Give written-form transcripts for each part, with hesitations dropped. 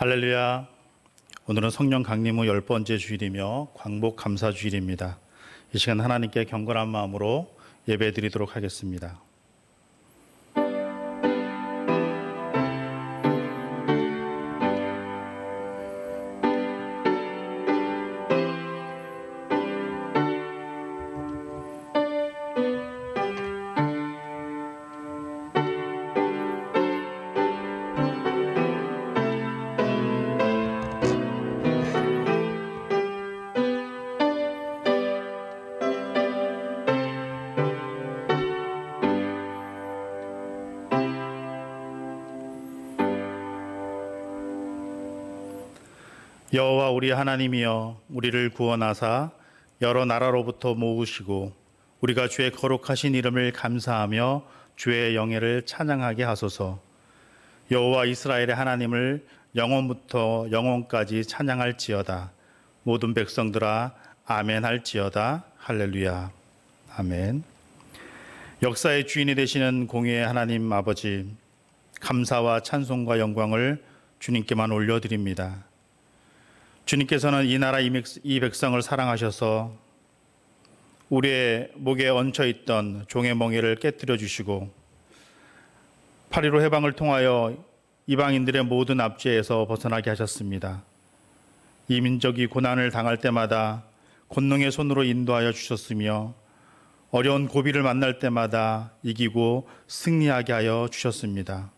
할렐루야. 오늘은 성령 강림 후 10번째 주일이며 광복 감사 주일입니다. 이 시간 하나님께 경건한 마음으로 예배 드리도록 하겠습니다. 여호와 우리 하나님이여, 우리를 구원하사 여러 나라로부터 모으시고 우리가 주의 거룩하신 이름을 감사하며 주의 영예를 찬양하게 하소서. 여호와 이스라엘의 하나님을 영원부터 영원까지 찬양할지어다. 모든 백성들아 아멘 할지어다. 할렐루야. 아멘. 역사의 주인이 되시는 공의의 하나님 아버지, 감사와 찬송과 영광을 주님께만 올려드립니다. 주님께서는 이 나라 이 백성을 사랑하셔서 우리의 목에 얹혀있던 종의 멍에를 깨뜨려 주시고 8.15 해방을 통하여 이방인들의 모든 압제에서 벗어나게 하셨습니다. 이 민족이 고난을 당할 때마다 권능의 손으로 인도하여 주셨으며 어려운 고비를 만날 때마다 이기고 승리하게 하여 주셨습니다.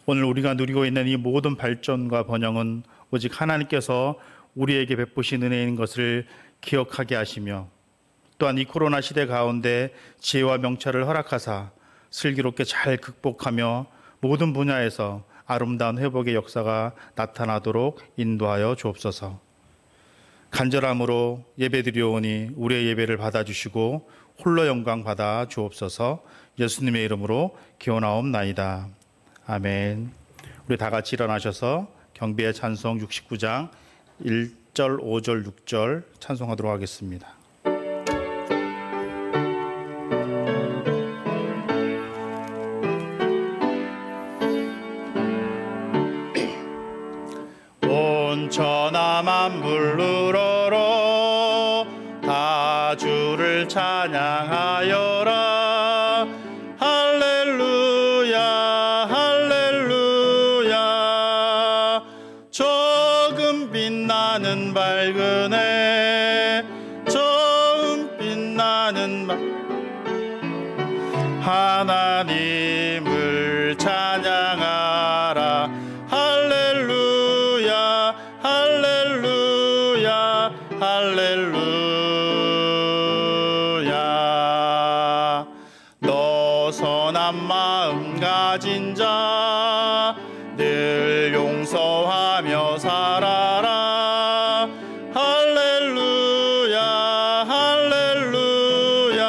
오늘 우리가 누리고 있는 이 모든 발전과 번영은 오직 하나님께서 우리에게 베푸신 은혜인 것을 기억하게 하시며, 또한 이 코로나 시대 가운데 지혜와 명철을 허락하사 슬기롭게 잘 극복하며 모든 분야에서 아름다운 회복의 역사가 나타나도록 인도하여 주옵소서. 간절함으로 예배드리오니 우리의 예배를 받아주시고 홀로 영광 받아 주옵소서. 예수님의 이름으로 기원하옵나이다. 아멘. 우리 다 같이 일어나셔서 경배의 찬송 69장 1절, 5절, 6절 찬송하도록 하겠습니다. 온 천하 만물 우러러 다 주를 찬양하여라. 빛나는 밝은 해, 처음 빛나는 하나님을 찬양하라. 할렐루야, 할렐루야, 할렐루야. 너 선한 마음 가진 자 늘 용서하며 살아라. 할렐루야, 할렐루야.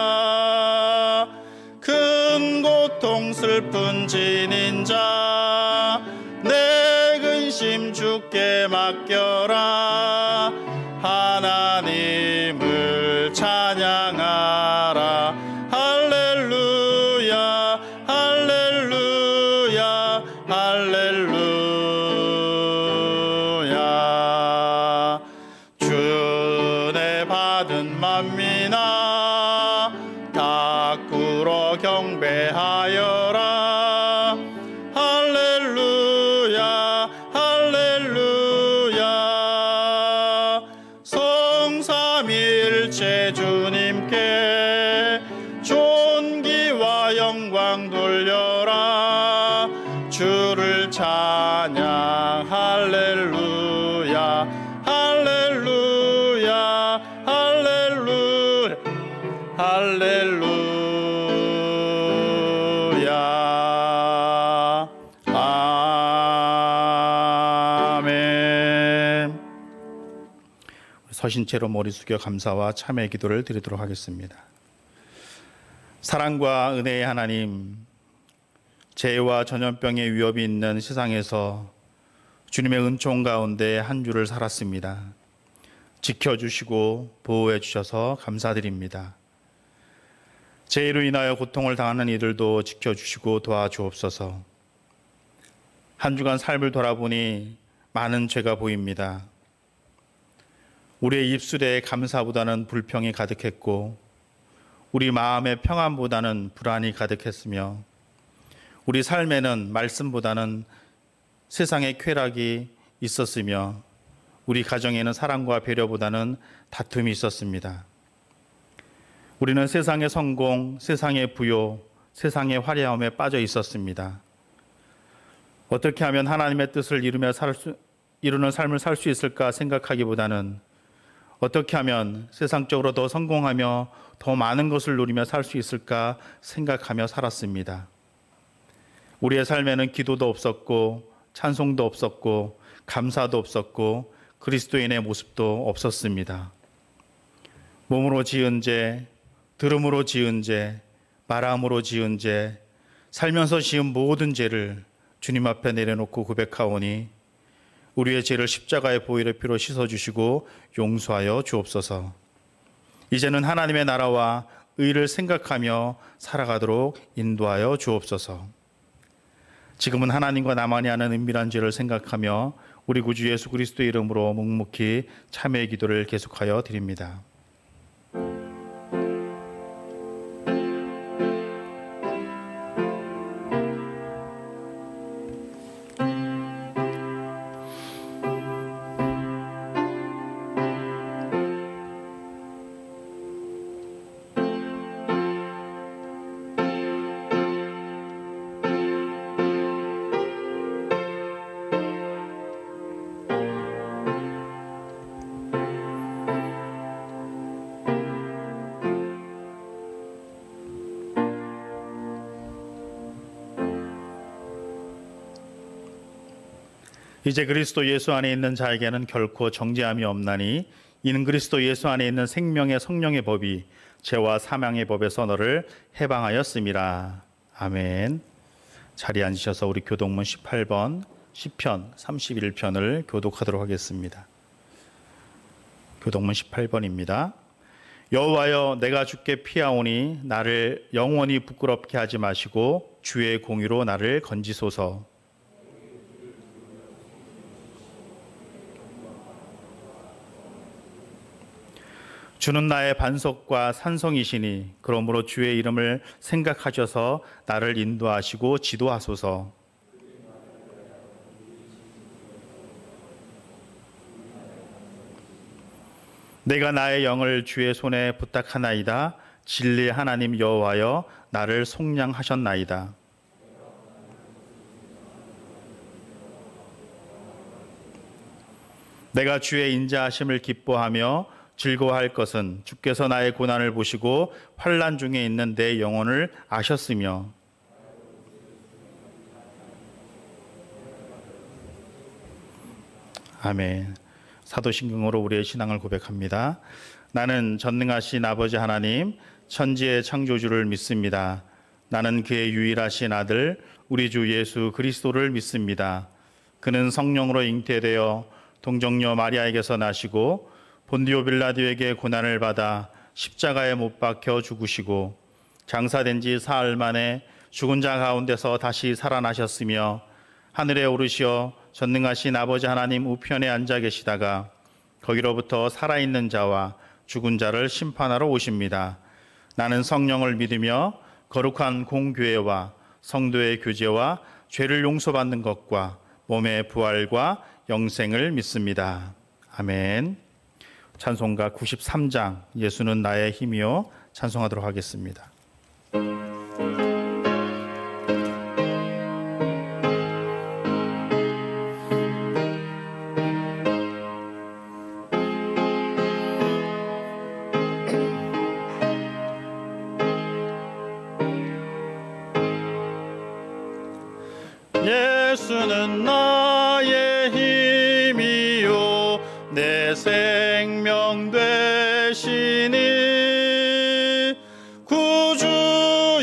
큰 고통 슬픈 지닌 자 내 근심 주께 맡겨라. 하나님을 찬양하라. 할렐루야, 할렐루야, 할렐루야. 주은혜 받은 만민아 다 꿇어 경배하여라. 할렐루야, 할렐루야. 성삼위일체 주님께 존귀와 영광 돌려라. 주를 찬양. 할렐루야, 할렐루야, 할렐루야, 할렐루야. 아멘. 서신 채로 머리 숙여 감사와 참회의 기도를 드리도록 하겠습니다. 사랑과 은혜의 하나님, 재해와 전염병의 위협이 있는 세상에서 주님의 은총 가운데 한 주를 살았습니다. 지켜주시고 보호해 주셔서 감사드립니다. 재해로 인하여 고통을 당하는 이들도 지켜주시고 도와주옵소서. 한 주간 삶을 돌아보니 많은 죄가 보입니다. 우리의 입술에 감사보다는 불평이 가득했고 우리 마음의 평안보다는 불안이 가득했으며 우리 삶에는 말씀보다는 세상의 쾌락이 있었으며 우리 가정에는 사랑과 배려보다는 다툼이 있었습니다. 우리는 세상의 성공, 세상의 부요, 세상의 화려함에 빠져 있었습니다. 어떻게 하면 하나님의 뜻을 이루는 삶을 살 수 있을까 생각하기보다는 어떻게 하면 세상적으로 더 성공하며 더 많은 것을 누리며 살 수 있을까 생각하며 살았습니다. 우리의 삶에는 기도도 없었고 찬송도 없었고 감사도 없었고 그리스도인의 모습도 없었습니다. 몸으로 지은 죄, 들음으로 지은 죄, 말함으로 지은 죄, 살면서 지은 모든 죄를 주님 앞에 내려놓고 고백하오니 우리의 죄를 십자가의 보혈의 피로 씻어주시고 용서하여 주옵소서. 이제는 하나님의 나라와 의를 생각하며 살아가도록 인도하여 주옵소서. 지금은 하나님과 나만이 아는 은밀한 죄를 생각하며 우리 구주 예수 그리스도의 이름으로 묵묵히 참회의 기도를 계속하여 드립니다. 이제 그리스도 예수 안에 있는 자에게는 결코 정죄함이 없나니 이는 그리스도 예수 안에 있는 생명의 성령의 법이 죄와 사망의 법에서 너를 해방하였음이라. 아멘. 자리에 앉으셔서 우리 교독문 18번 시편 31편을 교독하도록 하겠습니다. 교독문 18번입니다. 여호와여, 내가 주께 피하오니 나를 영원히 부끄럽게 하지 마시고 주의 공의로 나를 건지소서. 주는 나의 반석과 산성이시니 그러므로 주의 이름을 생각하셔서 나를 인도하시고 지도하소서. 내가 나의 영을 주의 손에 부탁하나이다. 진리의 하나님 여호와여, 나를 속량하셨나이다. 내가 주의 인자하심을 기뻐하며 즐거워할 것은 주께서 나의 고난을 보시고 환난 중에 있는 내 영혼을 아셨으며 아멘. 사도신경으로 우리의 신앙을 고백합니다. 나는 전능하신 아버지 하나님, 천지의 창조주를 믿습니다. 나는 그의 유일하신 아들 우리 주 예수 그리스도를 믿습니다. 그는 성령으로 잉태되어 동정녀 마리아에게서 나시고 본디오 빌라도에게 고난을 받아 십자가에 못 박혀 죽으시고 장사된 지 사흘 만에 죽은 자 가운데서 다시 살아나셨으며 하늘에 오르시어 전능하신 아버지 하나님 우편에 앉아 계시다가 거기로부터 살아있는 자와 죽은 자를 심판하러 오십니다. 나는 성령을 믿으며 거룩한 공교회와 성도의 교제와 죄를 용서받는 것과 몸의 부활과 영생을 믿습니다. 아멘. 찬송가 93장 예수는 나의 힘이요 찬송하도록 하겠습니다. 예수는 나의 힘이요 내 생명 되시니 구주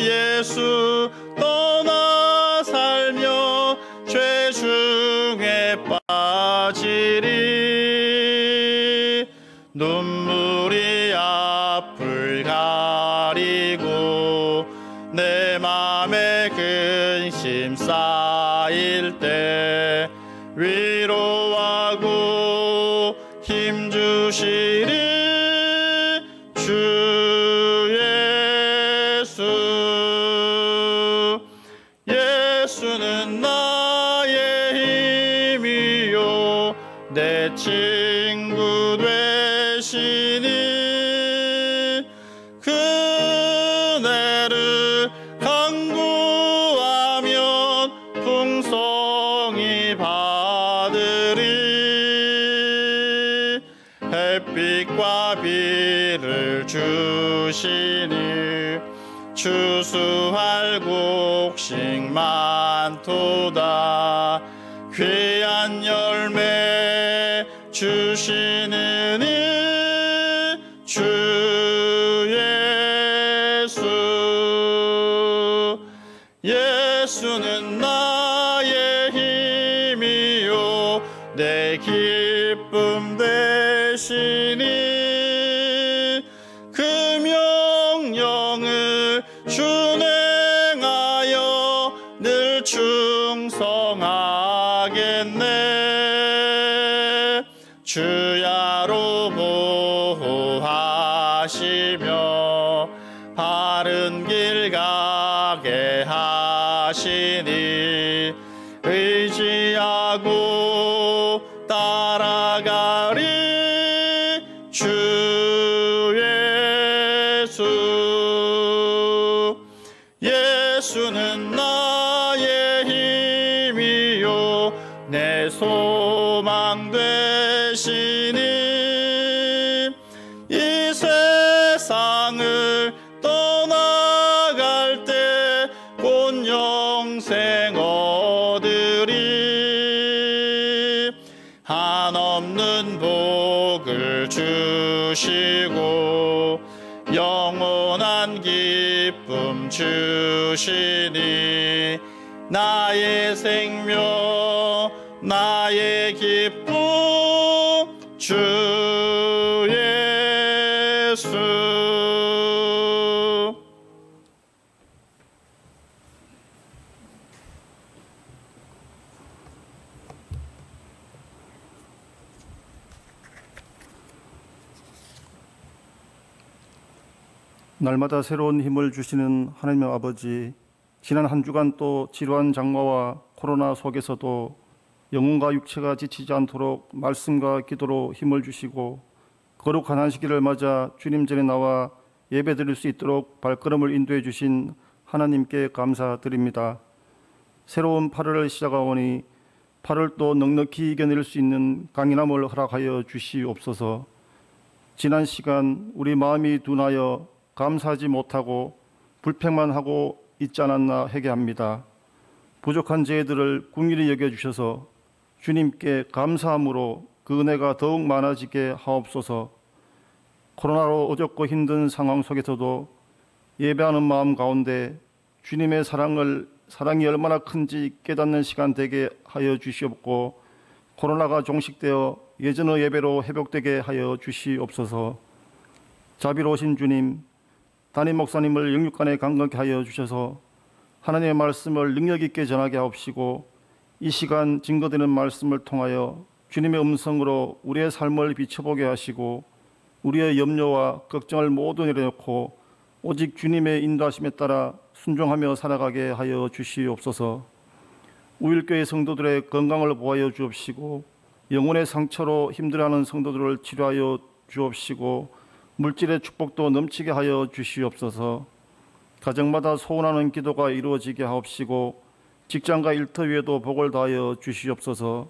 예수 떠나 살며 죄 중에 빠지리 눈물이 앞을 가리고 내 맘에 근심 쌓일 때 위로하고 힘주시리 주 예수. 예수는 나의 힘이요 내 친구 되시니 그네를 간구하면 풍성히 받으리. 햇빛과 비를 주시니 추수할 곡식 많도다. 귀한 열매 주시는 이 주 예수. 예수는 나의 힘이요 내 기쁨 되시니 그 명령을 준행하여 늘 충성하겠네. 주야로 보호하시며 바른 길 가게 하시니 의지하고 따라가리 주 예수. 예수는 나의 힘이요 내 소망 되시니 이 세상을 떠나갈 때 곧 영생 얻으리. 한없는 복을 주시고 영원한 기쁨 주시니 나의 생명 나의 기쁨 주 예수. 날마다 새로운 힘을 주시는 하나님의 아버지, 지난 한 주간 또 지루한 장마와 코로나 속에서도 영혼과 육체가 지치지 않도록 말씀과 기도로 힘을 주시고 거룩한 안식일을 맞아 주님 전에 나와 예배드릴 수 있도록 발걸음을 인도해 주신 하나님께 감사드립니다. 새로운 8월을 시작하오니 8월 또 넉넉히 이겨낼 수 있는 강인함을 허락하여 주시옵소서. 지난 시간 우리 마음이 둔하여 감사하지 못하고 불평만 하고 있지 않았나 회개합니다. 부족한 저희들을 긍휼히 여겨주셔서 주님께 감사함으로 그 은혜가 더욱 많아지게 하옵소서. 코로나로 어렵고 힘든 상황 속에서도 예배하는 마음 가운데 주님의 사랑이 얼마나 큰지 깨닫는 시간 되게 하여 주시옵고 코로나가 종식되어 예전의 예배로 회복되게 하여 주시옵소서. 자비로우신 주님, 담임 목사님을 영육간에 강건케 하여 주셔서 하나님의 말씀을 능력 있게 전하게 하옵시고 이 시간 증거되는 말씀을 통하여 주님의 음성으로 우리의 삶을 비춰보게 하시고 우리의 염려와 걱정을 모두 내려놓고 오직 주님의 인도하심에 따라 순종하며 살아가게 하여 주시옵소서. 우일교회 성도들의 건강을 보호하여 주옵시고 영혼의 상처로 힘들어하는 성도들을 치료하여 주옵시고 물질의 축복도 넘치게 하여 주시옵소서. 가정마다 소원하는 기도가 이루어지게 하옵시고 직장과 일터 위에도 복을 다하여 주시옵소서.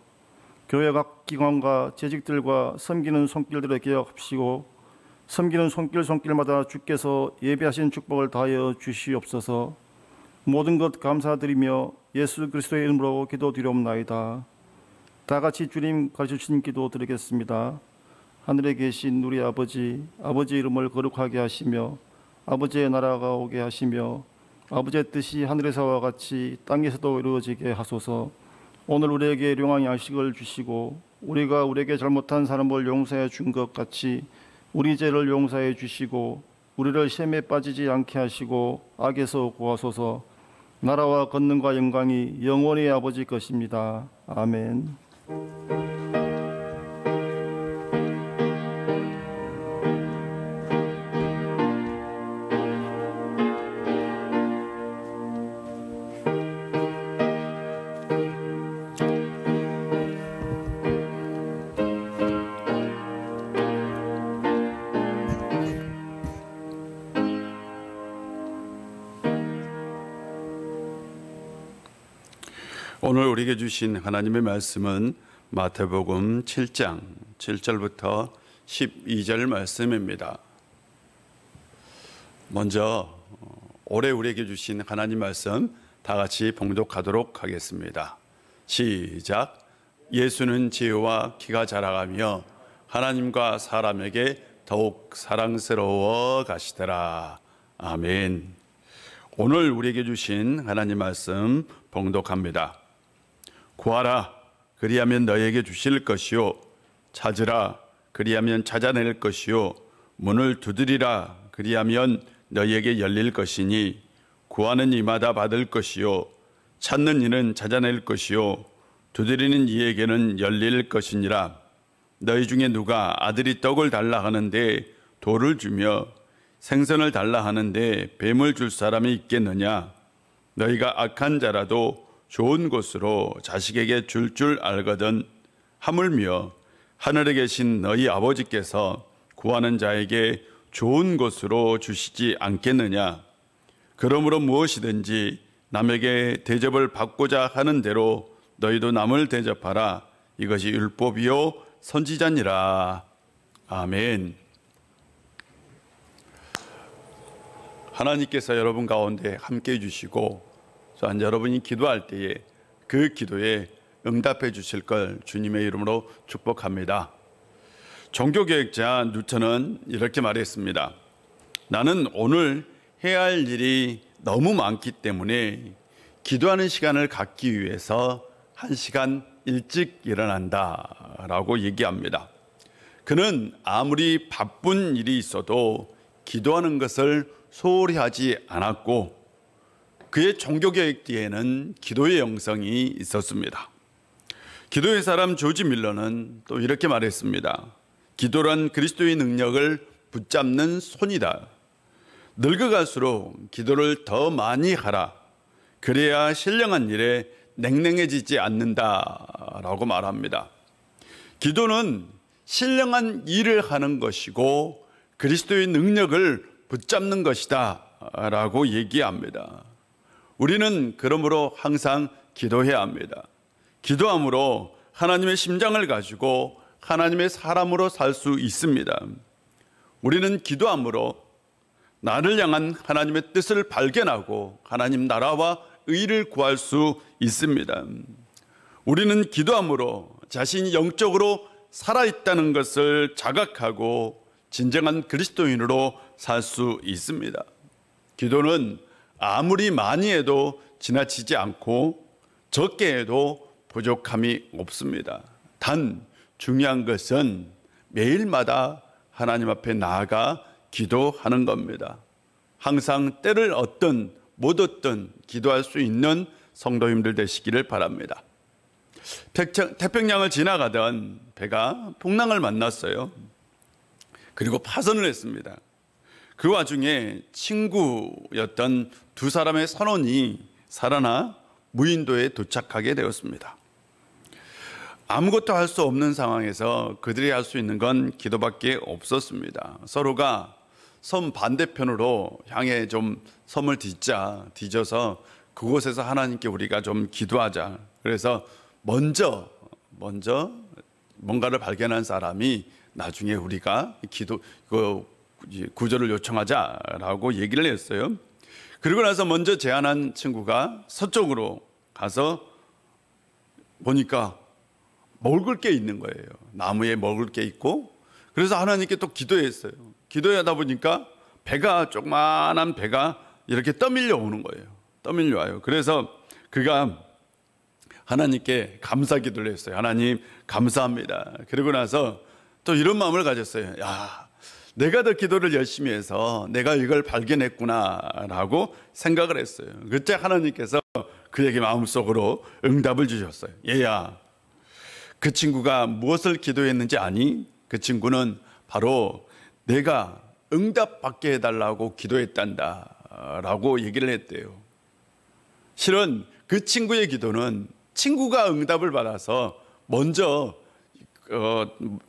교회 각 기관과 재직들과 섬기는 손길들을 기억하시고 섬기는 손길마다 주께서 예비하신 축복을 다하여 주시옵소서. 모든 것 감사드리며 예수 그리스도의 이름으로 기도드리옵나이다. 다 같이 주님 가르쳐주신 기도 드리겠습니다. 하늘에 계신 우리 아버지, 아버지의 이름을 거룩하게 하시며 아버지의 나라가 오게 하시며 아버지의 뜻이 하늘에서와 같이 땅에서도 이루어지게 하소서. 오늘 우리에게 일용할 양식을 주시고 우리가 우리에게 잘못한 사람을 용서해 준 것 같이 우리 죄를 용서해 주시고 우리를 시험에 빠지지 않게 하시고 악에서 구하소서. 나라와 권능과 영광이 영원히 아버지 것입니다. 아멘. 오늘 우리에게 주신 하나님의 말씀은 마태복음 7장 7절부터 12절 말씀입니다. 먼저 올해 우리에게 주신 하나님 말씀 다 같이 봉독하도록 하겠습니다. 시작. 예수는 지혜와 키가 자라가며 하나님과 사람에게 더욱 사랑스러워 가시더라. 아멘. 오늘 우리에게 주신 하나님 말씀 봉독합니다. 구하라, 그리하면 너에게 주실 것이요, 찾으라, 그리하면 찾아낼 것이요, 문을 두드리라, 그리하면 너희에게 열릴 것이니, 구하는 이마다 받을 것이요, 찾는 이는 찾아낼 것이요, 두드리는 이에게는 열릴 것이니라. 너희 중에 누가 아들이 떡을 달라 하는데 돌을 주며 생선을 달라 하는데 뱀을 줄 사람이 있겠느냐? 너희가 악한 자라도 좋은 곳으로 자식에게 줄 알거든. 하물며 하늘에 계신 너희 아버지께서 구하는 자에게 좋은 곳으로 주시지 않겠느냐? 그러므로 무엇이든지 남에게 대접을 받고자 하는 대로 너희도 남을 대접하라. 이것이 율법이요 선지자니라. 아멘. 하나님께서 여러분 가운데 함께 해주시고 또한 여러분이 기도할 때에 그 기도에 응답해 주실 걸 주님의 이름으로 축복합니다. 종교개혁자 뉴턴은 이렇게 말했습니다. 나는 오늘 해야 할 일이 너무 많기 때문에 기도하는 시간을 갖기 위해서 1시간 일찍 일어난다 라고 얘기합니다. 그는 아무리 바쁜 일이 있어도 기도하는 것을 소홀히 하지 않았고 그의 종교개혁 뒤에는 기도의 영성이 있었습니다. 기도의 사람 조지 밀러는 또 이렇게 말했습니다. 기도란 그리스도의 능력을 붙잡는 손이다. 늙어갈수록 기도를 더 많이 하라. 그래야 신령한 일에 냉랭해지지 않는다라고 말합니다. 기도는 신령한 일을 하는 것이고 그리스도의 능력을 붙잡는 것이다 라고 얘기합니다. 우리는 그러므로 항상 기도해야 합니다. 기도함으로 하나님의 심장을 가지고 하나님의 사람으로 살 수 있습니다. 우리는 기도함으로 나를 향한 하나님의 뜻을 발견하고 하나님 나라와 의를 구할 수 있습니다. 우리는 기도함으로 자신이 영적으로 살아있다는 것을 자각하고 진정한 그리스도인으로 살 수 있습니다. 기도는 아무리 많이 해도 지나치지 않고 적게 해도 부족함이 없습니다. 단 중요한 것은 매일마다 하나님 앞에 나아가 기도하는 겁니다. 항상 때를 얻든 못 얻든 기도할 수 있는 성도님들 되시기를 바랍니다. 태평양을 지나가던 배가 풍랑을 만났어요. 그리고 파선을 했습니다. 그 와중에 친구였던 두 사람의 선원이 살아나 무인도에 도착하게 되었습니다. 아무것도 할 수 없는 상황에서 그들이 할 수 있는 건 기도밖에 없었습니다. 서로가 섬 반대편으로 향해 좀 섬을 뒤져서 그곳에서 하나님께 우리가 좀 기도하자. 그래서 먼저 뭔가를 발견한 사람이 나중에 우리가 구조를 요청하자라고 얘기를 했어요. 그리고 나서 먼저 제안한 친구가 서쪽으로 가서 보니까 먹을 게 있는 거예요. 나무에 먹을 게 있고, 그래서 하나님께 또 기도했어요. 기도하다 보니까 조그만한 배가 이렇게 떠밀려 오는 거예요. 떠밀려 와요. 그래서 그가 하나님께 감사 기도를 했어요. 하나님 감사합니다. 그리고 나서 또 이런 마음을 가졌어요. 내가 더 기도를 열심히 해서 내가 이걸 발견했구나라고 생각을 했어요. 그때 하나님께서 그에게 마음속으로 응답을 주셨어요. 얘야, 그 친구가 무엇을 기도했는지 아니? 그 친구는 바로 내가 응답받게 해달라고 기도했단다 라고 얘기를 했대요. 실은 그 친구의 기도는 친구가 응답을 받아서 먼저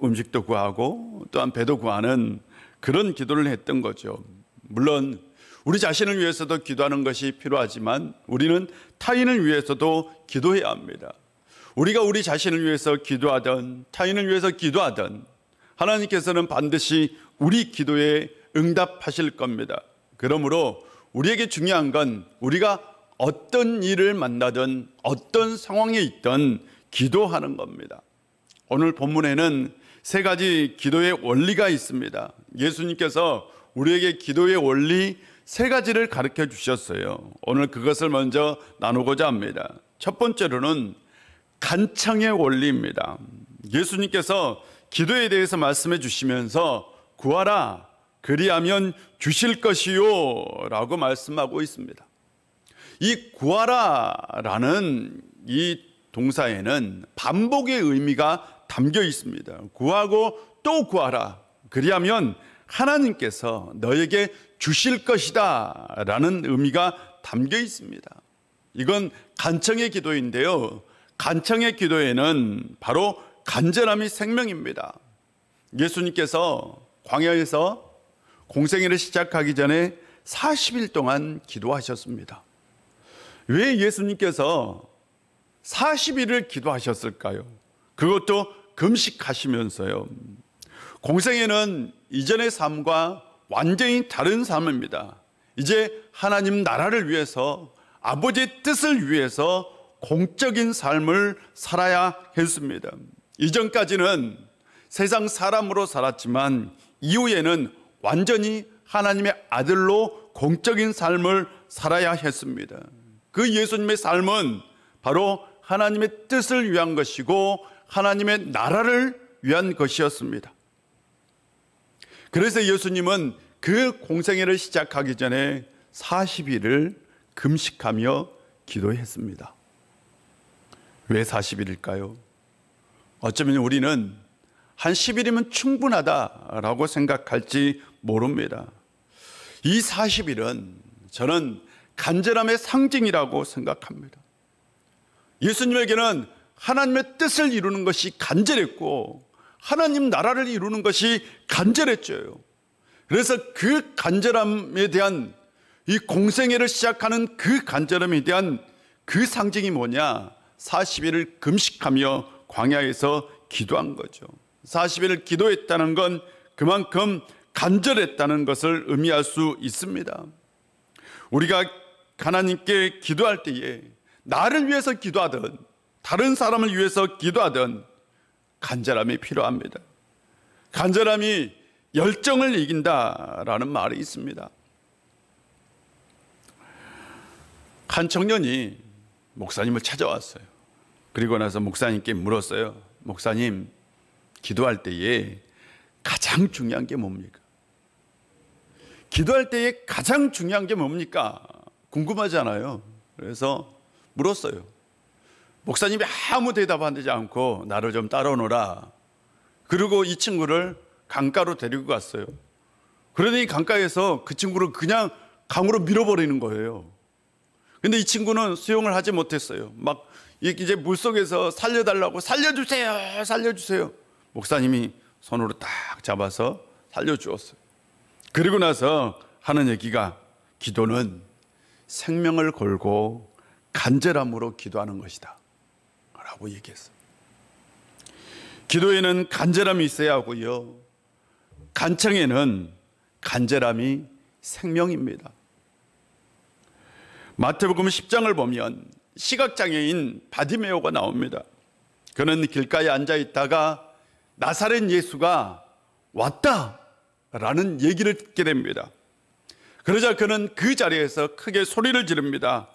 음식도 구하고 또한 배도 구하는 그런 기도를 했던 거죠. 물론 우리 자신을 위해서도 기도하는 것이 필요하지만 우리는 타인을 위해서도 기도해야 합니다. 우리가 우리 자신을 위해서 기도하든 타인을 위해서 기도하든 하나님께서는 반드시 우리 기도에 응답하실 겁니다. 그러므로 우리에게 중요한 건 우리가 어떤 일을 만나든 어떤 상황에 있든 기도하는 겁니다. 오늘 본문에는 세 가지 기도의 원리가 있습니다. 예수님께서 우리에게 기도의 원리 세 가지를 가르쳐 주셨어요. 오늘 그것을 먼저 나누고자 합니다. 첫 번째로는 간청의 원리입니다. 예수님께서 기도에 대해서 말씀해 주시면서 구하라 그리하면 주실 것이요 라고 말씀하고 있습니다. 이 구하라라는 이 동사에는 반복의 의미가 담겨 있습니다. 구하고 또 구하라 그리하면 하나님께서 너에게 주실 것이다 라는 의미가 담겨 있습니다. 이건 간청의 기도인데요, 간청의 기도에는 바로 간절함이 생명입니다. 예수님께서 광야에서 공생애를 시작하기 전에 40일 동안 기도하셨습니다. 왜 예수님께서 40일을 기도하셨을까요? 그것도 금식하시면서요. 공생애는 이전의 삶과 완전히 다른 삶입니다. 이제 하나님 나라를 위해서, 아버지의 뜻을 위해서 공적인 삶을 살아야 했습니다. 이전까지는 세상 사람으로 살았지만 이후에는 완전히 하나님의 아들로 공적인 삶을 살아야 했습니다. 그 예수님의 삶은 바로 하나님의 뜻을 위한 것이고 하나님의 나라를 위한 것이었습니다. 그래서 예수님은 그 공생애를 시작하기 전에 40일을 금식하며 기도했습니다. 왜 40일일까요? 어쩌면 우리는 한 10일이면 충분하다라고 생각할지 모릅니다. 이 40일은 저는 간절함의 상징이라고 생각합니다. 예수님에게는 하나님의 뜻을 이루는 것이 간절했고 하나님 나라를 이루는 것이 간절했죠. 그래서 그 간절함에 대한, 이 공생애를 시작하는 그 간절함에 대한 그 상징이 뭐냐? 40일을 금식하며 광야에서 기도한 거죠. 40일을 기도했다는 건 그만큼 간절했다는 것을 의미할 수 있습니다. 우리가 하나님께 기도할 때에 나를 위해서 기도하든 다른 사람을 위해서 기도하든 간절함이 필요합니다. 간절함이 열정을 이긴다라는 말이 있습니다. 한 청년이 목사님을 찾아왔어요. 그리고 나서 목사님께 물었어요. 목사님, 기도할 때에 가장 중요한 게 뭡니까? 기도할 때에 가장 중요한 게 뭡니까? 궁금하잖아요. 그래서 물었어요. 목사님이 아무 대답하지 않고 나를 좀 따라오너라. 그리고 이 친구를 강가로 데리고 갔어요. 그러더니 강가에서 그 친구를 그냥 강으로 밀어버리는 거예요. 근데 이 친구는 수영을 하지 못했어요. 막 이제 물속에서 살려달라고, 살려주세요, 살려주세요. 목사님이 손으로 딱 잡아서 살려주었어요. 그리고 나서 하는 얘기가, 기도는 생명을 걸고 간절함으로 기도하는 것이다 라고 얘기했어요. 기도에는 간절함이 있어야 하고요, 간청에는 간절함이 생명입니다. 마태복음 10장을 보면 시각장애인 바디메오가 나옵니다. 그는 길가에 앉아 있다가 나사렛 예수가 왔다라는 얘기를 듣게 됩니다. 그러자 그는 그 자리에서 크게 소리를 지릅니다.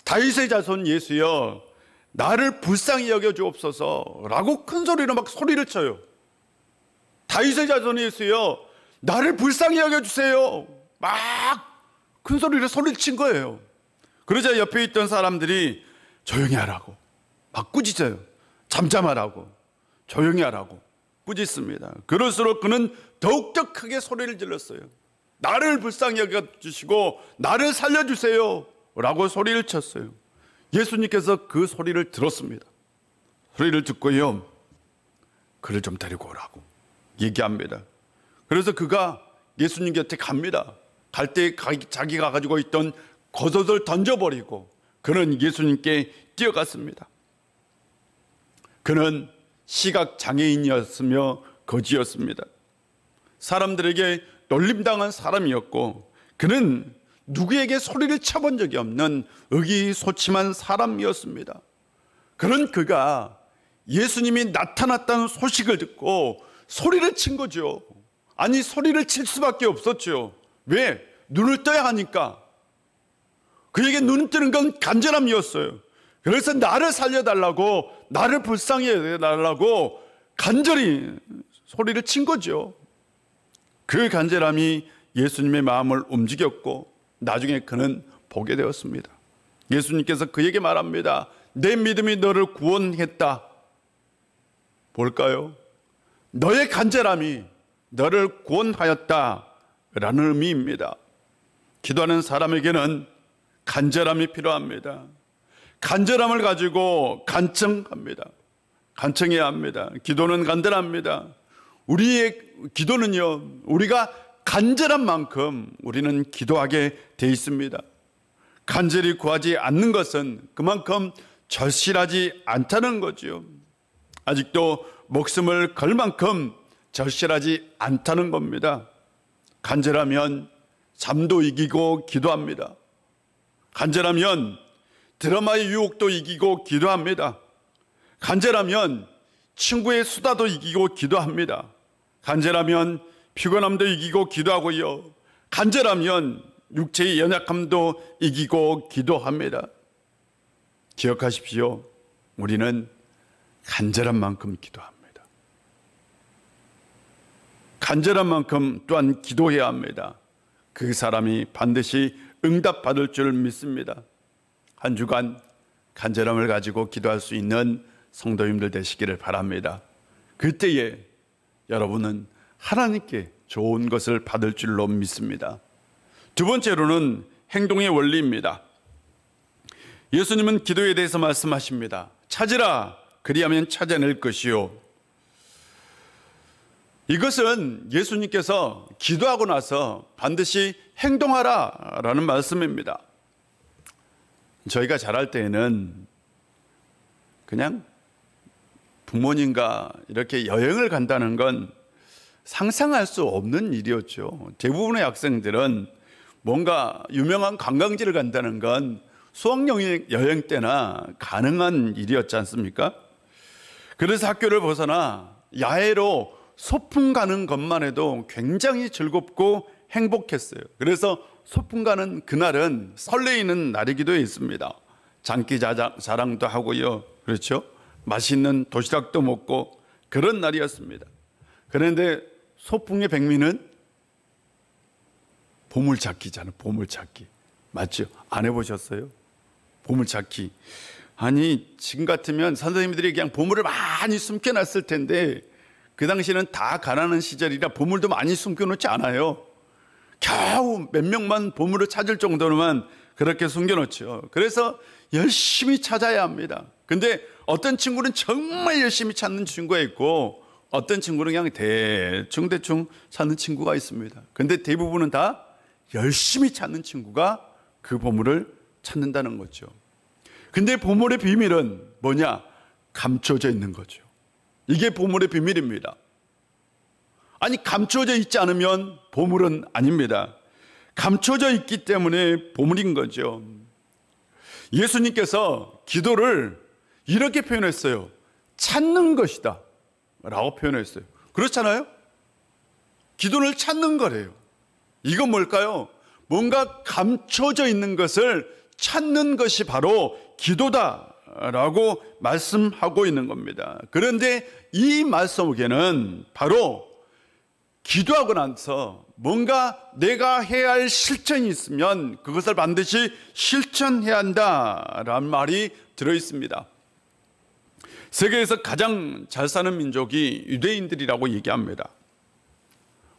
다윗의 자손 예수여, 나를 불쌍히 여겨 주옵소서라고 큰 소리로 막 소리를 쳐요. 다윗의 자손 예수여, 나를 불쌍히 여겨 주세요. 막 큰 소리로 소리를 친 거예요. 그러자 옆에 있던 사람들이 조용히 하라고 막 꾸짖어요. 잠잠하라고, 조용히 하라고 꾸짖습니다. 그럴수록 그는 더욱더 크게 소리를 질렀어요. 나를 불쌍히 여겨주시고 나를 살려주세요 라고 소리를 쳤어요. 예수님께서 그 소리를 들었습니다. 소리를 듣고요, 그를 좀 데리고 오라고 얘기합니다. 그래서 그가 예수님 곁에 갑니다. 갈 때 자기가 가지고 있던 겉옷을 던져버리고 그는 예수님께 뛰어갔습니다. 그는 시각 장애인이었으며 거지였습니다. 사람들에게 놀림당한 사람이었고 그는 누구에게 소리를 쳐본 적이 없는 의기소침한 사람이었습니다. 그런 그가 예수님이 나타났다는 소식을 듣고 소리를 친 거죠. 아니, 소리를 칠 수밖에 없었죠. 왜? 눈을 떠야 하니까. 그에게 눈을 뜨는 건 간절함이었어요. 그래서 나를 살려달라고, 나를 불쌍히 해달라고 간절히 소리를 친 거죠. 그 간절함이 예수님의 마음을 움직였고 나중에 그는 보게 되었습니다. 예수님께서 그에게 말합니다. 내 믿음이 너를 구원했다. 뭘까요? 너의 간절함이 너를 구원하였다 라는 의미입니다. 기도하는 사람에게는 간절함이 필요합니다. 간절함을 가지고 간청합니다. 간청해야 합니다. 기도는 간절합니다. 우리의 기도는요, 우리가 간절한 만큼 우리는 기도하게 돼 있습니다. 간절히 구하지 않는 것은 그만큼 절실하지 않다는 거죠. 아직도 목숨을 걸 만큼 절실하지 않다는 겁니다. 간절하면 잠도 이기고 기도합니다. 간절하면 드라마의 유혹도 이기고 기도합니다. 간절하면 친구의 수다도 이기고 기도합니다. 간절하면 피곤함도 이기고 기도하고요. 간절하면 육체의 연약함도 이기고 기도합니다. 기억하십시오. 우리는 간절한 만큼 기도합니다. 간절한 만큼 또한 기도해야 합니다. 그 사람이 반드시 응답받을 줄 믿습니다. 한 주간 간절함을 가지고 기도할 수 있는 성도님들 되시기를 바랍니다. 그때에 여러분은 하나님께 좋은 것을 받을 줄로 믿습니다. 두 번째로는 행동의 원리입니다. 예수님은 기도에 대해서 말씀하십니다. 찾으라, 그리하면 찾아낼 것이요. 이것은 예수님께서 기도하고 나서 반드시 행동하라 라는 말씀입니다. 저희가 자랄 때에는 그냥 부모님과 이렇게 여행을 간다는 건 상상할 수 없는 일이었죠. 대부분의 학생들은 뭔가 유명한 관광지를 간다는 건 수학여행 때나 가능한 일이었지 않습니까? 그래서 학교를 벗어나 야외로 소풍 가는 것만 해도 굉장히 즐겁고 행복했어요. 그래서 소풍 가는 그날은 설레이는 날이기도 했습니다. 장기자랑도 하고요. 그렇죠? 맛있는 도시락도 먹고 그런 날이었습니다. 그런데 소풍의 백미는 보물찾기잖아요. 보물찾기. 맞죠? 안 해보셨어요? 보물찾기. 아니, 지금 같으면 선생님들이 그냥 보물을 많이 숨겨놨을 텐데 그 당시에는 다 가난한 시절이라 보물도 많이 숨겨놓지 않아요. 겨우 몇 명만 보물을 찾을 정도로만 그렇게 숨겨놓죠. 그래서 열심히 찾아야 합니다. 근데 어떤 친구는 정말 열심히 찾는 친구가 있고 어떤 친구는 그냥 대충 찾는 친구가 있습니다. 근데 대부분은 다 열심히 찾는 친구가 그 보물을 찾는다는 거죠. 근데 보물의 비밀은 뭐냐? 감춰져 있는 거죠. 이게 보물의 비밀입니다. 아니, 감춰져 있지 않으면 보물은 아닙니다. 감춰져 있기 때문에 보물인 거죠. 예수님께서 기도를 이렇게 표현했어요. 찾는 것이다 라고 표현했어요. 그렇잖아요? 기도를 찾는 거래요. 이건 뭘까요? 뭔가 감춰져 있는 것을 찾는 것이 바로 기도다 라고 말씀하고 있는 겁니다. 그런데 이 말씀 속에는 바로 기도하고 나서 뭔가 내가 해야 할 실천이 있으면 그것을 반드시 실천해야 한다라는 말이 들어있습니다. 세계에서 가장 잘 사는 민족이 유대인들이라고 얘기합니다.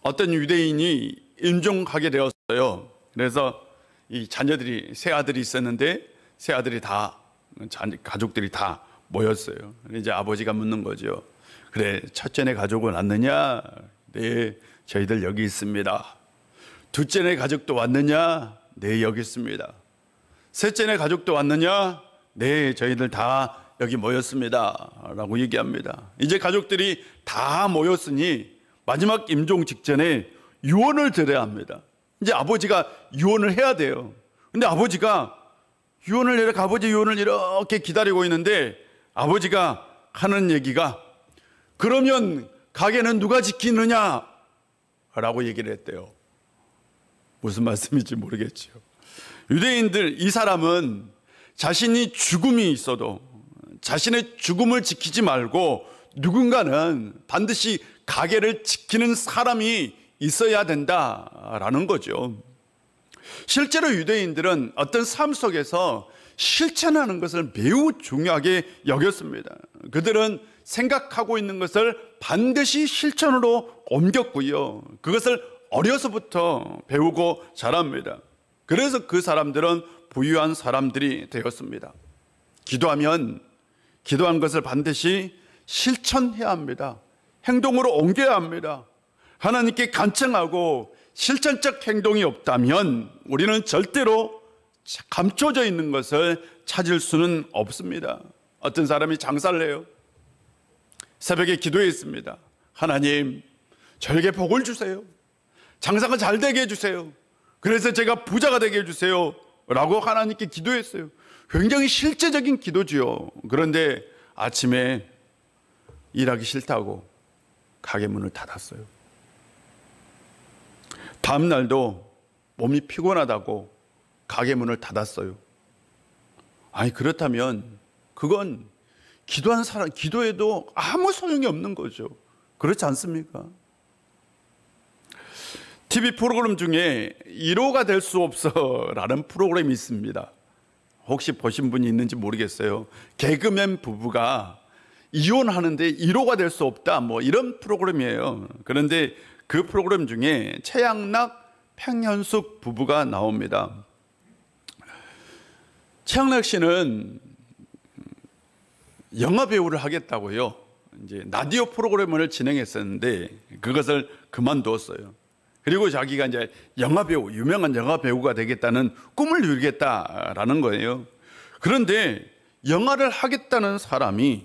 어떤 유대인이 임종하게 되었어요. 그래서 이 자녀들이, 세 아들이 있었는데 세 아들이 다, 가족들이 다 모였어요. 이제 아버지가 묻는 거죠. 그래, 첫째네 가족은 왔느냐? 네, 저희들 여기 있습니다. 둘째네 가족도 왔느냐? 네, 여기 있습니다. 셋째네 가족도 왔느냐? 네, 저희들 다 여기 모였습니다 라고 얘기합니다. 이제 가족들이 다 모였으니 마지막 임종 직전에 유언을 드려야 합니다. 이제 아버지가 유언을 해야 돼요. 근데 아버지가 유언을 이렇게 아버지 유언을 이렇게 기다리고 있는데 아버지가 하는 얘기가 그러면 가게는 누가 지키느냐? 라고 얘기를 했대요. 무슨 말씀인지 모르겠죠. 유대인들, 이 사람은 자신이 죽음이 있어도 자신의 죽음을 지키지 말고 누군가는 반드시 가게를 지키는 사람이 있어야 된다라는 거죠. 실제로 유대인들은 어떤 삶 속에서 실천하는 것을 매우 중요하게 여겼습니다. 그들은 생각하고 있는 것을 반드시 실천으로 옮겼고요. 그것을 어려서부터 배우고 자랍니다. 그래서 그 사람들은 부유한 사람들이 되었습니다. 기도한 것을 반드시 실천해야 합니다. 행동으로 옮겨야 합니다. 하나님께 간청하고 실천적 행동이 없다면 우리는 절대로 감춰져 있는 것을 찾을 수는 없습니다. 어떤 사람이 장사를 해요. 새벽에 기도했습니다. 하나님, 저에게 복을 주세요. 장사가 잘 되게 해주세요. 그래서 제가 부자가 되게 해주세요 라고 하나님께 기도했어요. 굉장히 실제적인 기도지요. 그런데 아침에 일하기 싫다고 가게 문을 닫았어요. 다음 날도 몸이 피곤하다고 가게 문을 닫았어요. 아니, 그렇다면 그건 기도한 사람, 기도해도 아무 소용이 없는 거죠. 그렇지 않습니까? TV 프로그램 중에 1호가 될 수 없어 라는 프로그램이 있습니다. 혹시 보신 분이 있는지 모르겠어요. 개그맨 부부가 이혼하는데 1호가 될 수 없다, 뭐 이런 프로그램이에요. 그런데 그 프로그램 중에 최양락, 팽현숙 부부가 나옵니다. 최양락 씨는 영화 배우를 하겠다고요. 이제 라디오 프로그램을 진행했었는데 그것을 그만두었어요. 그리고 자기가 이제 영화 배우, 유명한 영화 배우가 되겠다는 꿈을 이루겠다라는 거예요. 그런데 영화를 하겠다는 사람이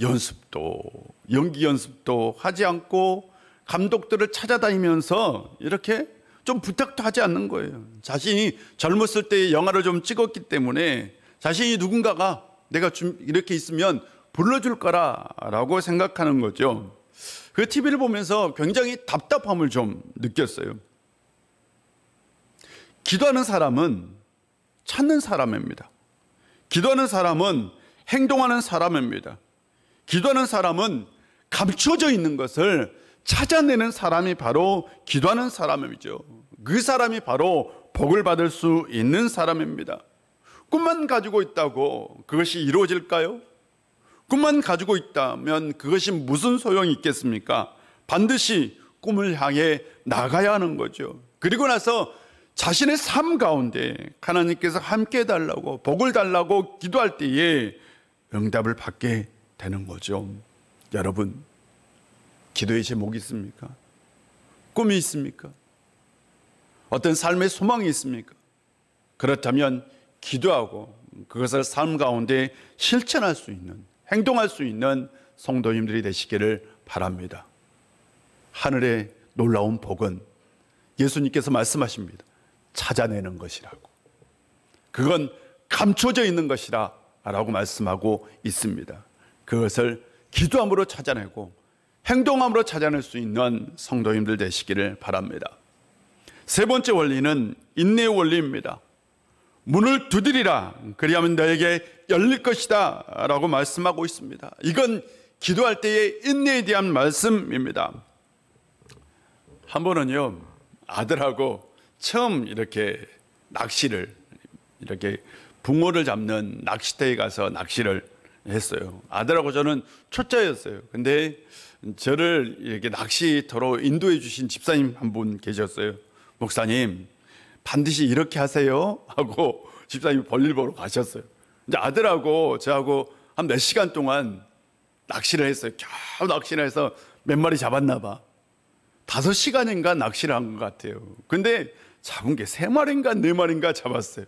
연기 연습도 하지 않고 감독들을 찾아다니면서 이렇게 좀 부탁도 하지 않는 거예요. 자신이 젊었을 때 영화를 좀 찍었기 때문에 자신이 누군가가 내가 좀 이렇게 있으면 불러줄 거라라고 생각하는 거죠. 그 TV를 보면서 굉장히 답답함을 좀 느꼈어요. 기도하는 사람은 찾는 사람입니다. 기도하는 사람은 행동하는 사람입니다. 기도하는 사람은 감춰져 있는 것을 찾아내는 사람이 바로 기도하는 사람이죠. 그 사람이 바로 복을 받을 수 있는 사람입니다. 꿈만 가지고 있다고 그것이 이루어질까요? 꿈만 가지고 있다면 그것이 무슨 소용이 있겠습니까? 반드시 꿈을 향해 나가야 하는 거죠. 그리고 나서 자신의 삶 가운데 하나님께서 함께 해달라고, 복을 달라고 기도할 때에 응답을 받게 되는 거죠. 여러분, 기도의 제목이 있습니까? 꿈이 있습니까? 어떤 삶의 소망이 있습니까? 그렇다면 기도하고 그것을 삶 가운데 실천할 수 있는, 행동할 수 있는 성도님들이 되시기를 바랍니다. 하늘의 놀라운 복은 예수님께서 말씀하십니다. 찾아내는 것이라고. 그건 감춰져 있는 것이라 라고 말씀하고 있습니다. 그것을 기도함으로 찾아내고 행동함으로 찾아낼 수 있는 성도님들 되시기를 바랍니다. 세 번째 원리는 인내의 원리입니다. 문을 두드리라, 그리하면 너에게 열릴 것이다 라고 말씀하고 있습니다. 이건 기도할 때의 인내에 대한 말씀입니다. 한 번은요, 아들하고 처음 이렇게 낚시를, 이렇게 붕어를 잡는 낚시터에 가서 낚시를 했어요. 아들하고 저는 초짜였어요. 근데 저를 이렇게 낚시터로 인도해 주신 집사님 한 분 계셨어요. 목사님, 반드시 이렇게 하세요 하고 집사님이 볼일 보러 가셨어요. 이제 아들하고 저하고 한 몇 시간 동안 낚시를 했어요. 겨우 낚시를 해서 몇 마리 잡았나 봐. 5시간인가 낚시를 한 것 같아요. 근데 잡은 게 3마리인가 4마리인가 잡았어요.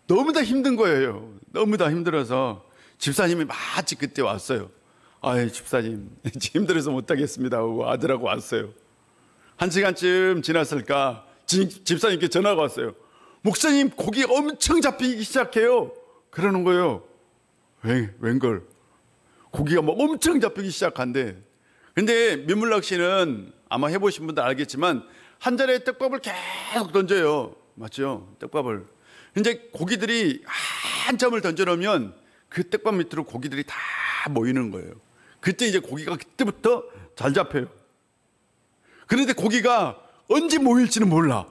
너무 다 힘든 거예요. 너무 다 힘들어서 집사님이 마치 그때 왔어요. 아이, 집사님 힘들어서 못하겠습니다 하고 아들하고 왔어요. 1시간쯤 지났을까 집사님께 전화가 왔어요. 목사님, 고기 엄청 잡히기 시작해요. 그러는 거예요. 웬걸? 고기가 뭐 엄청 잡히기 시작한대. 근데 민물낚시는 아마 해보신 분들 알겠지만 한 자리에 떡밥을 계속 던져요. 맞죠? 떡밥을. 이제 고기들이 한참을 던져놓으면 그 떡밥 밑으로 고기들이 다 모이는 거예요. 그때 이제 고기가 그때부터 잘 잡혀요. 그런데 고기가 언제 모일지는 몰라.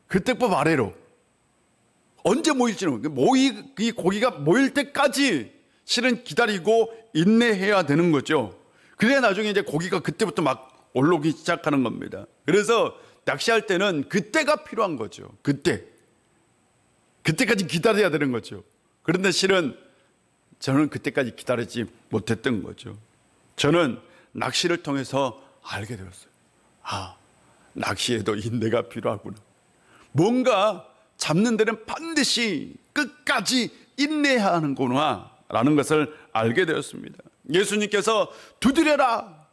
그 떡밥 아래로. 언제 모일지는, 이 고기가 모일 때까지 실은 기다리고 인내해야 되는 거죠. 그래야 나중에 이제 고기가 그때부터 막 올라오기 시작하는 겁니다. 그래서 낚시할 때는 그때가 필요한 거죠. 그때까지 기다려야 되는 거죠. 그런데 실은 저는 그때까지 기다리지 못했던 거죠. 저는 낚시를 통해서 알게 되었어요. 아, 낚시에도 인내가 필요하구나. 뭔가 잡는 데는 반드시 끝까지 인내해야 하는구나 라는 것을 알게 되었습니다. 예수님께서 두드려라,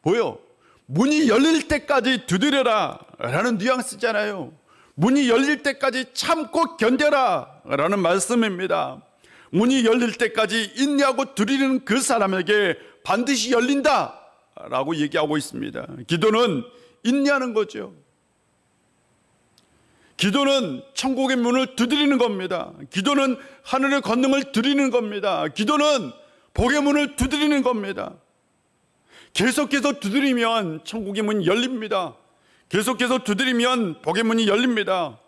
뭐요? 문이 열릴 때까지 두드려라 라는 뉘앙스잖아요. 문이 열릴 때까지 참고 견뎌라 라는 말씀입니다. 문이 열릴 때까지 인내하고 두드리는 그 사람에게 반드시 열린다 라고 얘기하고 있습니다. 기도는 인내하는 거죠. 기도는 천국의 문을 두드리는 겁니다. 기도는 하늘의 권능을 드리는 겁니다. 기도는 복의 문을 두드리는 겁니다. 계속해서 두드리면 천국의 문이 열립니다. 계속해서 두드리면 복의 문이 열립니다.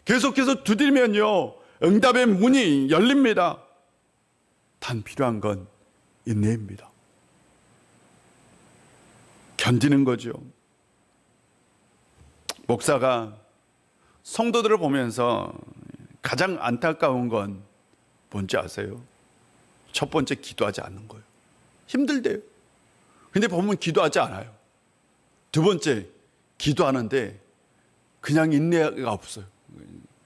계속해서 두드리면요, 응답의 문이 열립니다. 단 필요한 건 인내입니다. 견디는 거죠. 목사가 성도들을 보면서 가장 안타까운 건 뭔지 아세요? 첫 번째, 기도하지 않는 거예요. 힘들대요. 근데 보면 기도하지 않아요. 두 번째, 기도하는데 그냥 인내가 없어요.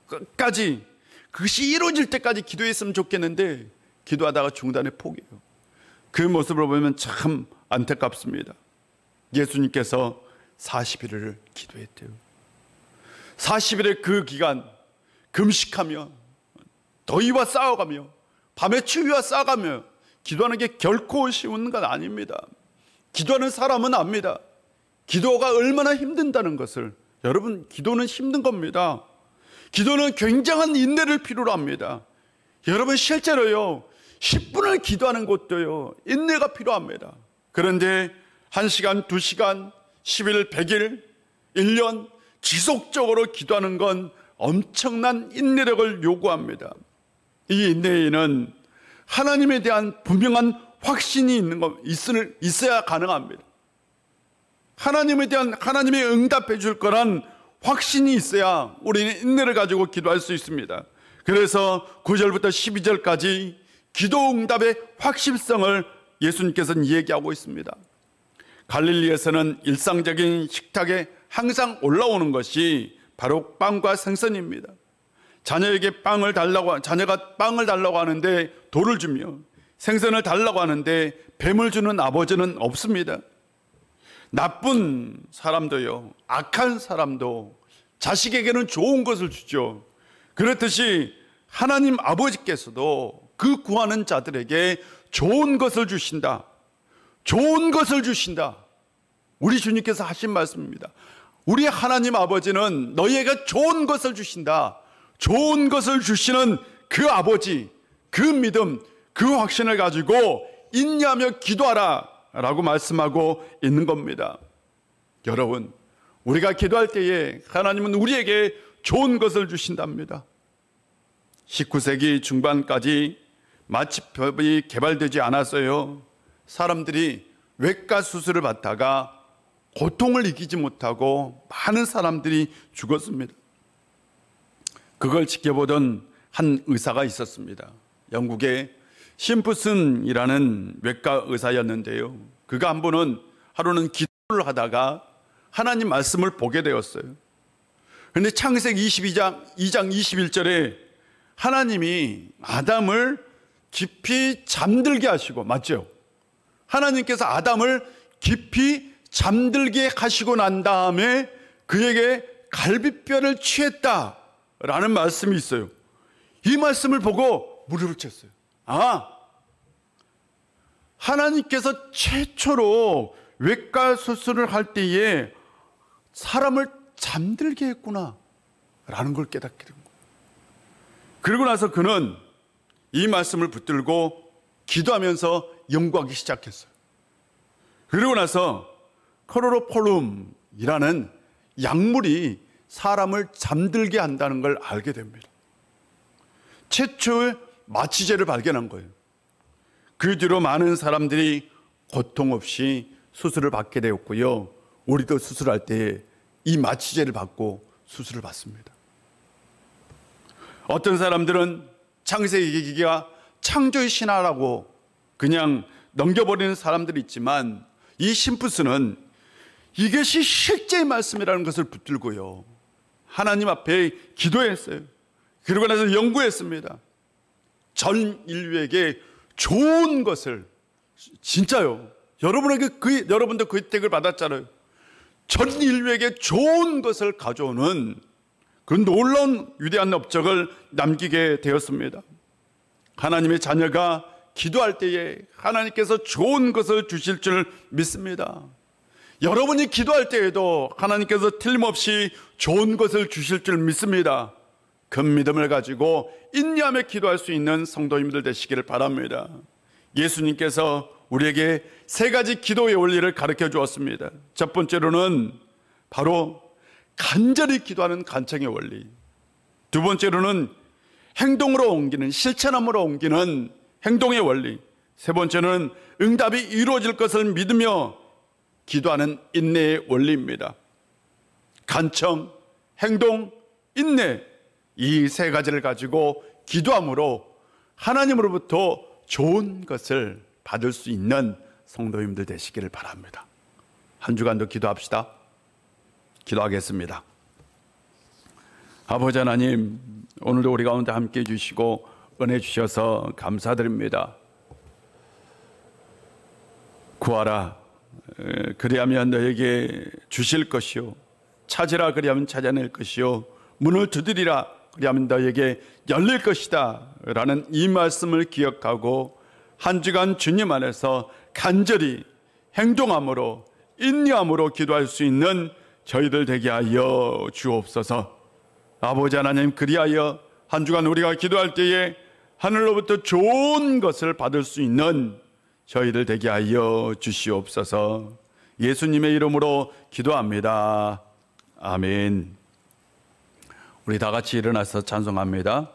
끝까지 그것이 이루어질 때까지 기도했으면 좋겠는데 기도하다가 중단에 포기해요. 그 모습을 보면 참 안타깝습니다. 예수님께서 40일을 기도했대요. 40일의 그 기간 금식하며 더위와 싸워가며 밤에 추위와 싸워가며 기도하는 게 결코 쉬운 건 아닙니다. 기도하는 사람은 압니다. 기도가 얼마나 힘든다는 것을. 여러분, 기도는 힘든 겁니다. 기도는 굉장한 인내를 필요로 합니다. 여러분, 실제로요 10분을 기도하는 것도요 인내가 필요합니다. 그런데 1시간, 2시간, 10일, 100일, 1년 지속적으로 기도하는 건 엄청난 인내력을 요구합니다. 이 인내에는 하나님에 대한 분명한 확신이 있어야 가능합니다. 하나님에 대한, 하나님이 응답해 줄 거란 확신이 있어야 우리는 인내를 가지고 기도할 수 있습니다. 그래서 9절부터 12절까지 기도 응답의 확실성을 예수님께서는 얘기하고 있습니다. 갈릴리에서는 일상적인 식탁에 항상 올라오는 것이 바로 빵과 생선입니다. 자녀가 빵을 달라고 하는데 돌을 주며 생선을 달라고 하는데 뱀을 주는 아버지는 없습니다. 나쁜 사람도요, 악한 사람도 자식에게는 좋은 것을 주죠. 그렇듯이 하나님 아버지께서도 그 구하는 자들에게 좋은 것을 주신다. 좋은 것을 주신다. 우리 주님께서 하신 말씀입니다. 우리 하나님 아버지는 너희에게 좋은 것을 주신다. 좋은 것을 주시는 그 아버지, 그 믿음, 그 확신을 가지고 인내하며 기도하라 라고 말씀하고 있는 겁니다. 여러분, 우리가 기도할 때에 하나님은 우리에게 좋은 것을 주신답니다. 19세기 중반까지 마취법이 개발되지 않았어요. 사람들이 외과 수술을 받다가 고통을 이기지 못하고 많은 사람들이 죽었습니다. 그걸 지켜보던 한 의사가 있었습니다. 영국의 심프슨이라는 외과 의사였는데요. 그가 한 번은 하루는 기도를 하다가 하나님 말씀을 보게 되었어요. 그런데 창세기 2장 21절에 하나님이 아담을 깊이 잠들게 하시고, 맞죠? 하나님께서 아담을 깊이 잠들게 하시고 난 다음에 그에게 갈비뼈를 취했다라는 말씀이 있어요. 이 말씀을 보고 무릎을 쳤어요. 하나님께서 최초로 외과 수술을 할 때에 사람을 잠들게 했구나 라는 걸 깨닫게 된 거예요. 그리고 나서 그는 이 말씀을 붙들고 기도하면서 연구하기 시작했어요. 그리고 나서 크로로폴름이라는 약물이 사람을 잠들게 한다는 걸 알게 됩니다. 최초의 마취제를 발견한 거예요. 그 뒤로 많은 사람들이 고통 없이 수술을 받게 되었고요. 우리도 수술할 때 이 마취제를 받고 수술을 받습니다. 어떤 사람들은 창세기가 창조의 신화라고 그냥 넘겨버리는 사람들이 있지만, 이 심프스는 이것이 실제의 말씀이라는 것을 붙들고요, 하나님 앞에 기도했어요. 그러고 나서 연구했습니다. 전 인류에게 좋은 것을, 진짜요, 여러분도 그 혜택을 받았잖아요. 전 인류에게 좋은 것을 가져오는 그 놀라운 위대한 업적을 남기게 되었습니다. 하나님의 자녀가 기도할 때에 하나님께서 좋은 것을 주실 줄 믿습니다. 여러분이 기도할 때에도 하나님께서 틀림없이 좋은 것을 주실 줄 믿습니다. 그 믿음을 가지고 인내하며 기도할 수 있는 성도님들 되시기를 바랍니다. 예수님께서 우리에게 세 가지 기도의 원리를 가르쳐 주었습니다. 첫 번째로는 바로 간절히 기도하는 간청의 원리, 두 번째로는 행동으로 옮기는, 실천함으로 옮기는 행동의 원리, 세 번째는 응답이 이루어질 것을 믿으며 기도하는 인내의 원리입니다. 간청, 행동, 인내, 이 세 가지를 가지고 기도함으로 하나님으로부터 좋은 것을 받을 수 있는 성도님들 되시기를 바랍니다. 한 주간도 기도합시다. 기도하겠습니다. 아버지 하나님, 오늘도 우리 가운데 함께 해주시고 은혜 주셔서 감사드립니다. 구하라, 그리하면 너에게 주실 것이요, 찾으라, 그리하면 찾아낼 것이요, 문을 두드리라, 그리하면 너에게 열릴 것이다 라는 이 말씀을 기억하고 한 주간 주님 안에서 간절히 행동함으로 인내함으로 기도할 수 있는 저희들 되게 하여 주옵소서. 아버지 하나님, 그리하여 한 주간 우리가 기도할 때에 하늘로부터 좋은 것을 받을 수 있는 저희들 되게 하여 주시옵소서. 예수님의 이름으로 기도합니다. 아멘. 우리 다 같이 일어나서 찬송합니다.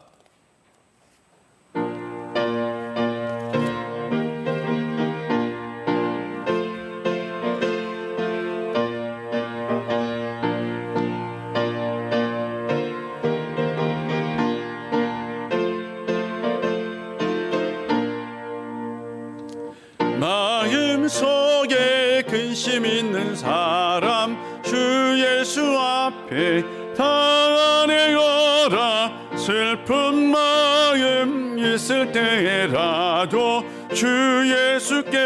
마음속에 근심 있는 사람 주 예수 앞에 다내어라. 슬픈 마음 있을 때라도 주 예수께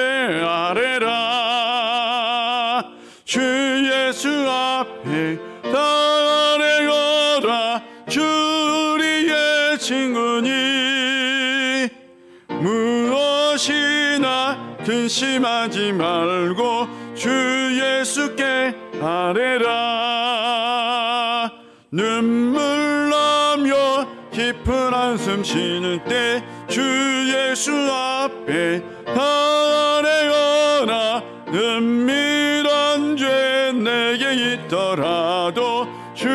아뢰라. 주 예수 앞에 다내어라. 주 우리의 친구니 무엇이나 근심하지 말고 주 예수께 아뢰라. 눈물 나며 깊은 한숨 쉬는 때 주 예수 앞에 아뢰어라. 은밀한 죄 내게 있더라도 주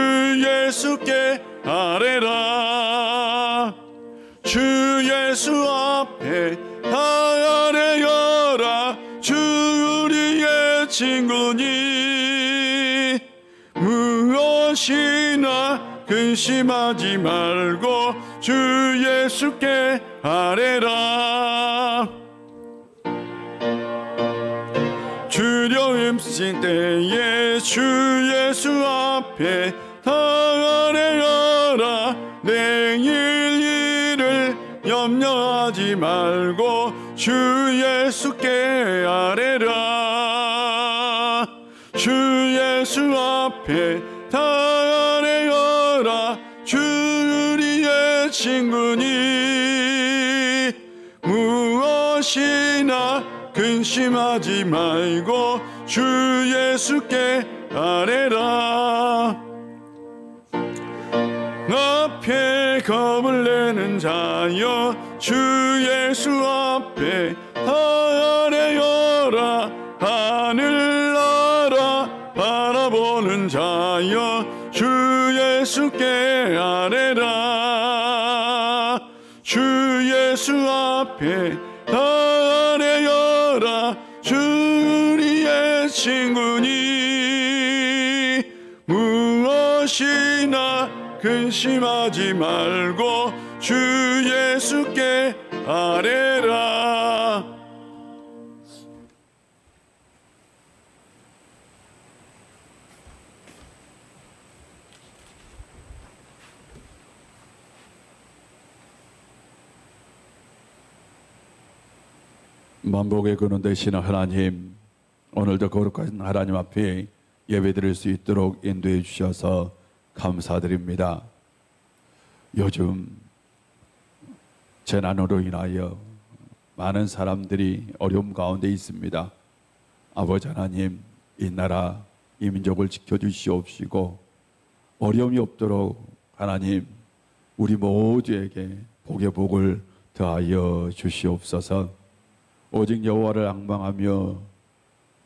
예수께 아뢰라. 주 예수 앞에 아뢰어라. 주 우리의 친구니 무엇이나 근심하지 말고 주 예수께 아뢰라. 주령의 힘쓰 때에 주 예수 앞에 다 아뢰어라. 내일 일을 염려하지 말고 주 예수께 아뢰라. 주 예수 앞에 다 아뢰어라. 주 우리의 친구니 무엇이나 근심하지 말고 주 예수께 아뢰라. 앞에 겁을 내는 자여 주 예수 앞에 다 아뢰어라. 하늘 나라 바라보는 자여 주 예수께 아뢰라. 주 예수 앞에 다 아뢰어라. 주 우리의 친구니 무엇이나 근심하지 말고 주 예수께 아뢰라. 만복의 근원 되시는 하나님, 오늘도 거룩한 하나님 앞에 예배드릴 수 있도록 인도해 주셔서 감사드립니다. 요즘 재난으로 인하여 많은 사람들이 어려움 가운데 있습니다. 아버지 하나님, 이 나라, 이 민족을 지켜주시옵시고 어려움이 없도록 하나님, 우리 모두에게 복의 복을 더하여 주시옵소서. 오직 여호와를 앙망하며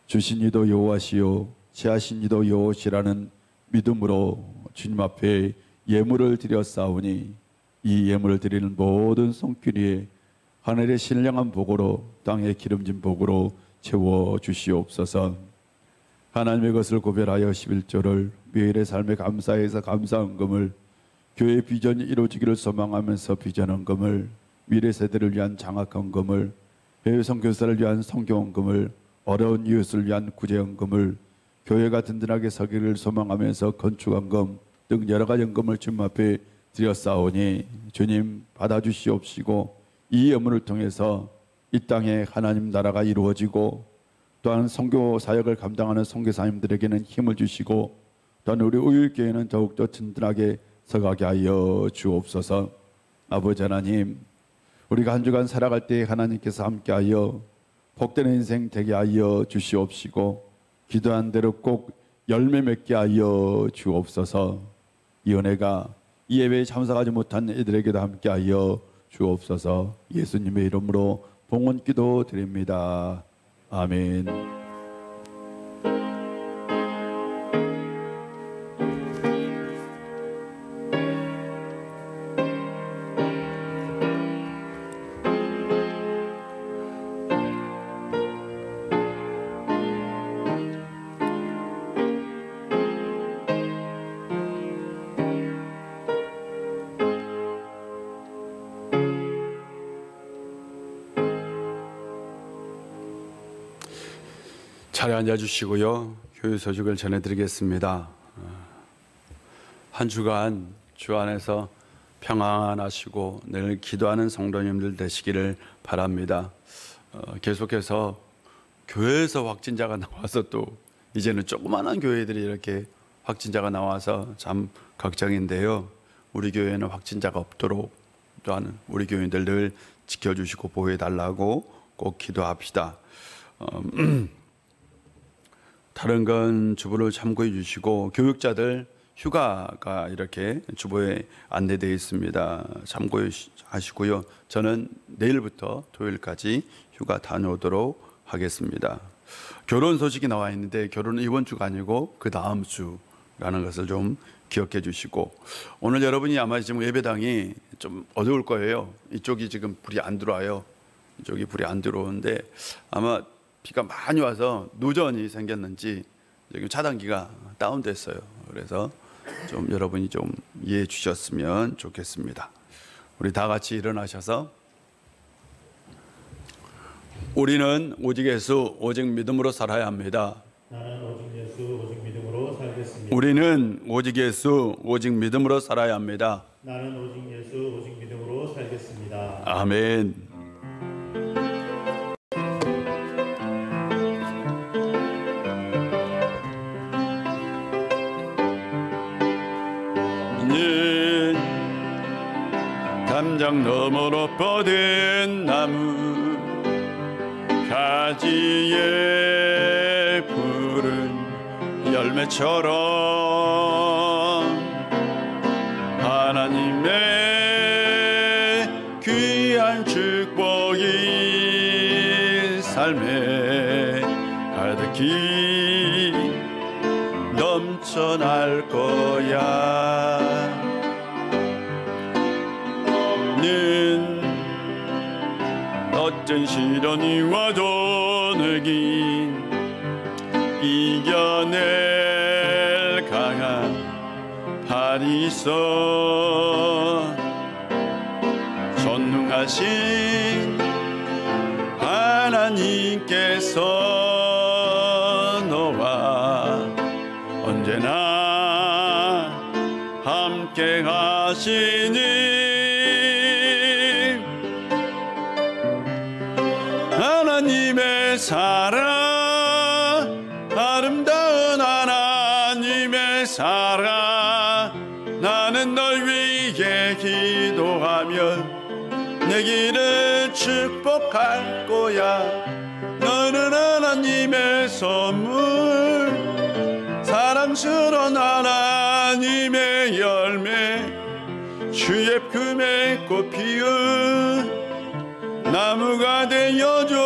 주신 이도 여호와시요 지하신 이도 여호와시라는 믿음으로 주님 앞에 예물을 드렸사오니 이 예물을 드리는 모든 손길이 하늘의 신령한 복으로 땅의 기름진 복으로 채워 주시옵소서. 하나님의 것을 고별하여 11조를 매일의 삶에 감사해서 감사헌금을, 교회의 비전이 이루어지기를 소망하면서 비전헌금을, 미래 세대를 위한 장학헌금을, 해외 선교사를 위한 선교헌금을, 어려운 이웃을 위한 구제헌금을, 교회가 든든하게 서기를 소망하면서 건축헌금 등 여러 가지 헌금을 주님 앞에 드렸사오니 주님 받아주시옵시고 이 예물을 통해서 이 땅에 하나님 나라가 이루어지고 또한 선교 사역을 감당하는 선교사님들에게는 힘을 주시고 또한 우리 우일교회는 더욱더 든든하게 서가게 하여 주옵소서. 아버지 하나님, 우리가 한 주간 살아갈 때 하나님께서 함께하여 복된 인생 되게 하여 주시옵시고 기도한 대로 꼭 열매 맺게 하여 주옵소서. 이 은혜가 이 예배에 참석하지 못한 이들에게도 함께하여 주옵소서. 예수님의 이름으로 봉헌 기도 드립니다. 아멘. 자리에 앉아주시고요. 교회 소식을 전해드리겠습니다. 한 주간 주 안에서 평안하시고 늘 기도하는 성도님들 되시기를 바랍니다. 계속해서 교회에서 확진자가 나와서 또 이제는 조그마한 교회들이 이렇게 확진자가 나와서 참 걱정인데요. 우리 교회는 확진자가 없도록 또한 우리 교인들 늘 지켜주시고 보호해달라고 꼭 기도합시다. 다른 건 주보를 참고해 주시고 교육자들 휴가가 이렇게 주보에 안내되어 있습니다. 참고하시고요. 저는 내일부터 토요일까지 휴가 다녀오도록 하겠습니다. 결혼 소식이 나와 있는데 결혼은 이번 주가 아니고 그 다음 주라는 것을 좀 기억해 주시고, 오늘 여러분이 아마 지금 예배당이 좀 어두울 거예요. 이쪽이 지금 불이 안 들어와요. 이쪽이 불이 안 들어오는데 아마 비가 많이 와서 누전이 생겼는지 여기 차단기가 다운됐어요. 그래서 좀 여러분이 좀 이해해 주셨으면 좋겠습니다. 우리 다 같이 일어나셔서 우리는 오직 예수 오직 믿음으로 살아야 합니다. 나는 오직 예수 오직 믿음으로 살겠습니다. 우리는 오직 예수 오직 믿음으로 살아야 합니다. 나는 오직 예수 오직 믿음으로 살겠습니다. 아멘. 담장 너머로 뻗은 나무 가지에 푸른 열매처럼 하나님의 귀한 축복이 삶에 가득히 넘쳐날 거야. 어떤 시련이 와도 내긴 이겨낼 강한 팔이 있어. 전능하신 하나님께서 너와 언제나 함께 하시니 하나님의 사랑, 아름다운 하나님의 사랑, 나는 널 위해 기도하며 내 길을 축복할 거야. 너는 하나님의 선물, 사랑스러운 하나님의 열매, 주의 품에 꽃 피운 나무가 되어줘.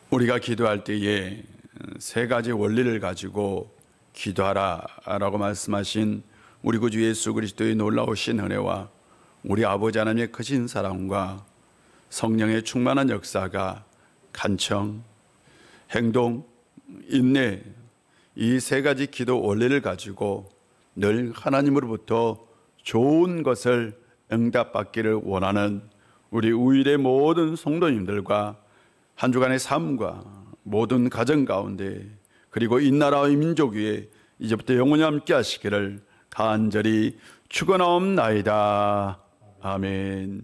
우리가 기도할 때에 세 가지 원리를 가지고 기도하라 라고 말씀하신 우리 구주 예수 그리스도의 놀라우신 은혜와 우리 아버지 하나님의 크신 사랑과 성령의 충만한 역사가 간청, 행동, 인내, 이 세 가지 기도 원리를 가지고 늘 하나님으로부터 좋은 것을 응답받기를 원하는 우리 우일의 모든 성도님들과 한 주간의 삶과 모든 가정 가운데 그리고 이 나라와 이 민족 위에 이제부터 영원히 함께 하시기를 간절히 축원하옵나이다. 아멘.